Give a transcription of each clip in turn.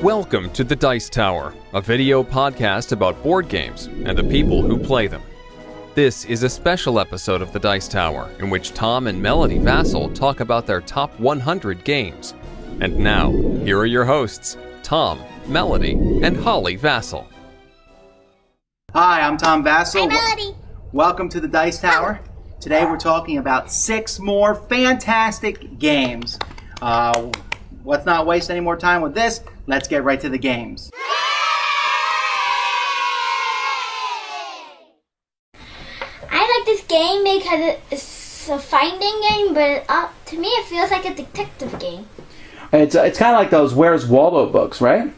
Welcome to the Dice Tower, a video podcast about board games and the people who play them. This is a special episode of the Dice Tower in which Tom and Melody Vasel talk about their top 100 games. And now, here are your hosts, Tom, Melody, and Holly Vasel. Hi, I'm Tom Vasel. Hi, Melody. Welcome to the Dice Tower. Today we're talking about 6 more fantastic games. Let's not waste any more time with this. Let's get right to the games. I like this game because it's a finding game, but to me it feels like a detective game. It's kind of like those Where's Waldo books, right?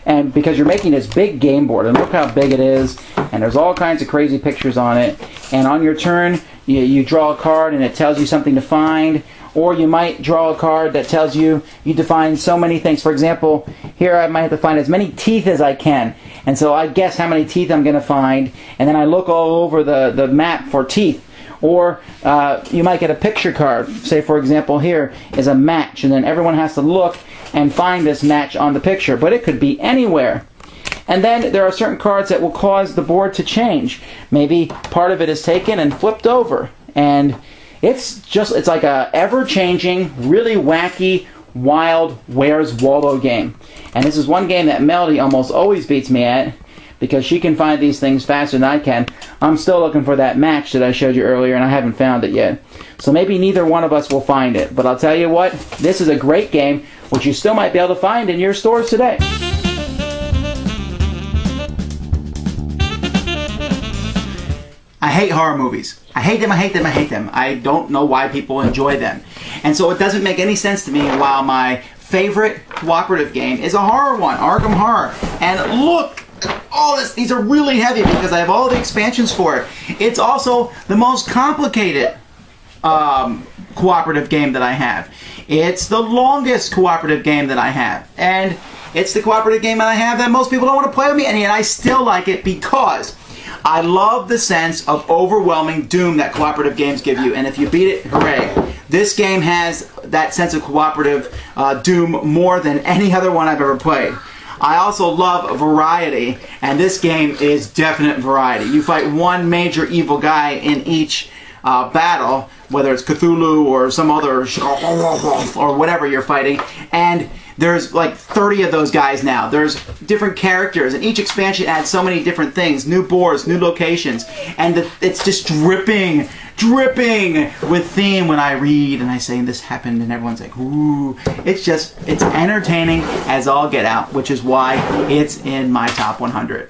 And because you're making this big game board, and look how big it is, and there's all kinds of crazy pictures on it, and on your turn you draw a card and it tells you something to find, or you might draw a card that tells you to find so many things. For example, here I might have to find as many teeth as I can, and so I guess how many teeth I'm going to find, and then I look all over the map for teeth. Or you might get a picture card. Say, for example, here is a match, and then everyone has to look and find this match on the picture, but it could be anywhere. And then there are certain cards that will cause the board to change. Maybe part of it is taken and flipped over, and it's like a ever-changing, really wacky, wild Where's Waldo game. And this is one game that Melody almost always beats me at, because she can find these things faster than I can. I'm still looking for that match that I showed you earlier, and I haven't found it yet. So maybe neither one of us will find it. But I'll tell you what, this is a great game, which you still might be able to find in your stores today. I hate horror movies. I hate them, I hate them, I hate them. I don't know why people enjoy them. And so it doesn't make any sense to me while my favorite cooperative game is a horror one, Arkham Horror. And look! All this, these are really heavy because I have all the expansions for it. It's also the most complicated cooperative game that I have. It's the longest cooperative game that I have. And it's the cooperative game that I have that most people don't want to play with me, and yet I still like it because I love the sense of overwhelming doom that cooperative games give you. And if you beat it, hooray. This game has that sense of cooperative doom more than any other one I've ever played. I also love variety, and this game is definite variety. You fight one major evil guy in each battle, whether it's Cthulhu or some other or whatever you're fighting, and there's like 30 of those guys now. There's different characters, and each expansion adds so many different things, new boards, new locations, and it's just dripping with theme when I read and I say this happened and everyone's like, ooh. It's entertaining as all get out, which is why it's in my top 100.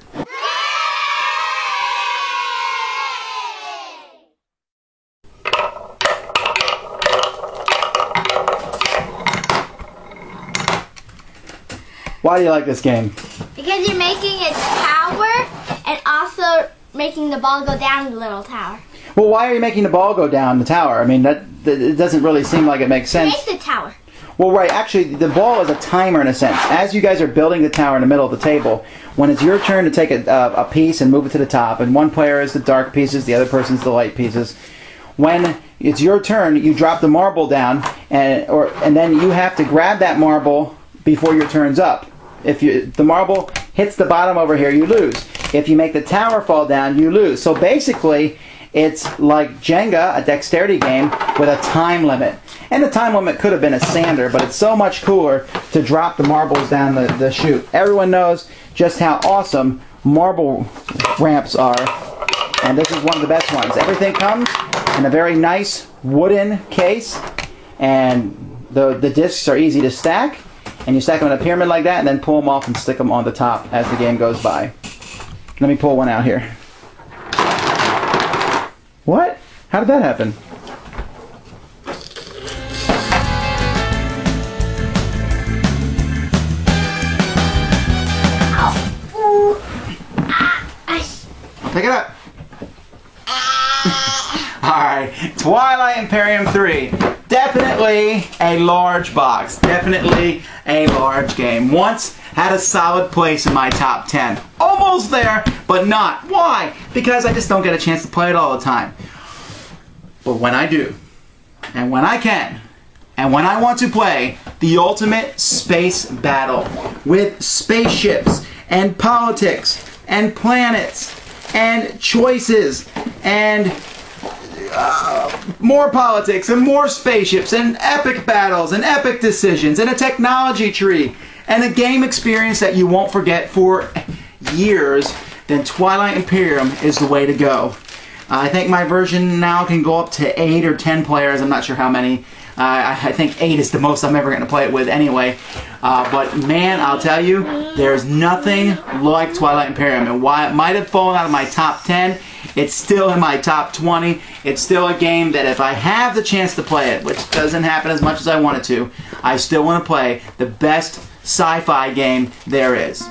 Why do you like this game? Because you're making a tower and also making the ball go down the little tower. Well, why are you making the ball go down the tower? I mean, it doesn't really seem like it makes sense. Make the tower. Well, right. Actually, the ball is a timer in a sense. As you guys are building the tower in the middle of the table, when it's your turn to take a piece and move it to the top, and one player is the dark pieces, the other person's the light pieces. When it's your turn, you drop the marble down, and then you have to grab that marble before your turn's up. If the marble hits the bottom over here, you lose. If you make the tower fall down, you lose. So basically, it's like Jenga, a dexterity game, with a time limit. And the time limit could have been a sander, but it's so much cooler to drop the marbles down the chute. Everyone knows just how awesome marble ramps are, and this is one of the best ones. Everything comes in a very nice wooden case, and the discs are easy to stack, and you stack them in a pyramid like that, and then pull them off and stick them on the top as the game goes by. Let me pull one out here. What? How did that happen? Pick it up. Alright, Twilight Imperium 3. Definitely a large box. Definitely a large game. Once had a solid place in my top 10. Almost there, but not. Why? Because I just don't get a chance to play it all the time. But when I do, and when I can, And when I want to play the ultimate space battle with spaceships and politics and planets and choices and more politics and more spaceships and epic battles and epic decisions and a technology tree and a game experience that you won't forget for years, then Twilight Imperium is the way to go. I think my version now can go up to 8 or 10 players. I'm not sure how many. I think 8 is the most I'm ever going to play it with anyway. But man, I'll tell you, there's nothing like Twilight Imperium. And while it might have fallen out of my top 10, it's still in my top 20. It's still a game that if I have the chance to play it, which doesn't happen as much as I want it to, I still want to play the best sci-fi game there is.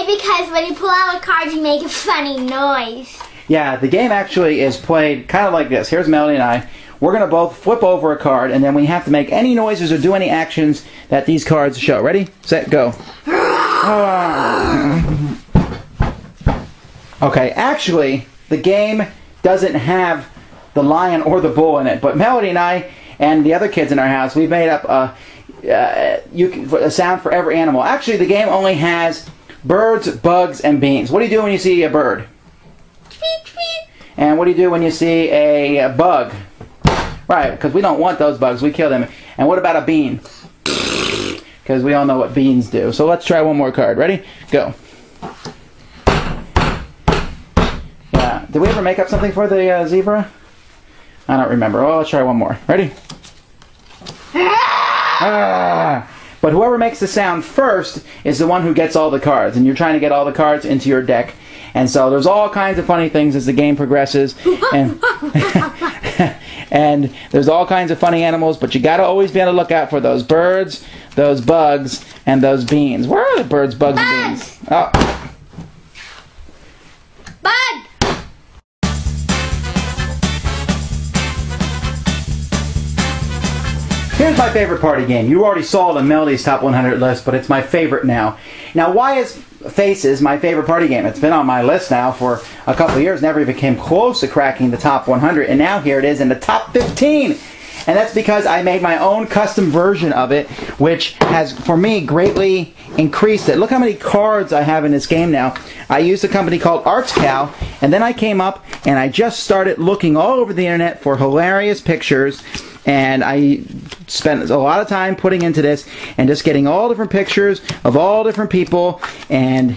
Because when you pull out a card, you make a funny noise. Yeah, the game actually is played kind of like this. Here's Melody and I. We're going to both flip over a card, and then we have to make any noises or do any actions that these cards show. Ready, set, go. Okay, actually, the game doesn't have the lion or the bull in it, but Melody and I and the other kids in our house, we've made up a sound for every animal. Actually, the game only has birds, bugs, and beans. What do you do when you see a bird? Tweet, tweet. And what do you do when you see a bug? Right, because we don't want those bugs. We kill them. And what about a bean? Because we all know what beans do. So let's try one more card. Ready? Go. Yeah. Did we ever make up something for the zebra? I don't remember. Oh, let's try one more. Ready? But whoever makes the sound first is the one who gets all the cards, and you're trying to get all the cards into your deck. And so there's all kinds of funny things as the game progresses, and and there's all kinds of funny animals, but you got to always be on the lookout for those birds, those bugs, and those beans. Where are the birds, bugs, and beans? Oh. Bug! Here's my favorite party game. You already saw the Melody's Top 100 list, but it's my favorite now. Now, why is Faces my favorite party game? It's been on my list now for a couple of years, never even came close to cracking the top 100, and now here it is in the top 15. And that's because I made my own custom version of it, which has, for me, greatly increased it. Look how many cards I have in this game now. I used a company called ArtsCal, and then I came up and I just started looking all over the internet for hilarious pictures, and I spent a lot of time putting into this and just getting all different pictures of all different people, and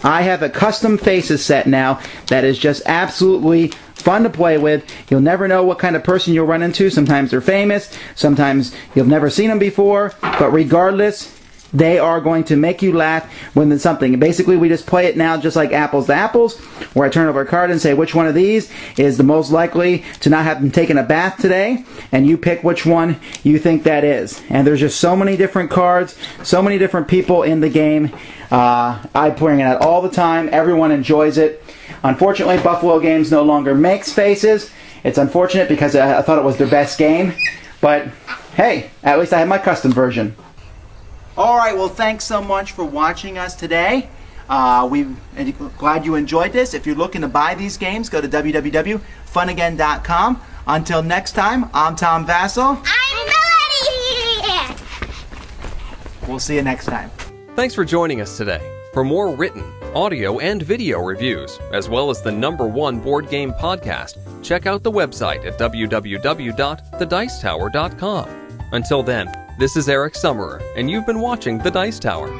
I have a custom Faces set now that is just absolutely fun to play with. You'll never know what kind of person you'll run into. Sometimes they're famous, sometimes you've never seen them before, but regardless, they are going to make you laugh when there's something. Basically, we just play it now just like apples to apples, where I turn over a card and say which one of these is the most likely to not have taken a bath today, and you pick which one you think that is. And there's just so many different cards, so many different people in the game. I bring it out all the time. Everyone enjoys it. Unfortunately, Buffalo Games no longer makes Faces. It's unfortunate because I thought it was their best game. But hey, at least I have my custom version. Alright, well, thanks so much for watching us today. We're glad you enjoyed this. If you're looking to buy these games, go to www.funagain.com. Until next time, I'm Tom Vasel. I'm Melody! We'll see you next time. Thanks for joining us today. For more written, audio, and video reviews, as well as the #1 board game podcast, check out the website at www.thedicetower.com. Until then, this is Eric Summerer, and you've been watching The Dice Tower.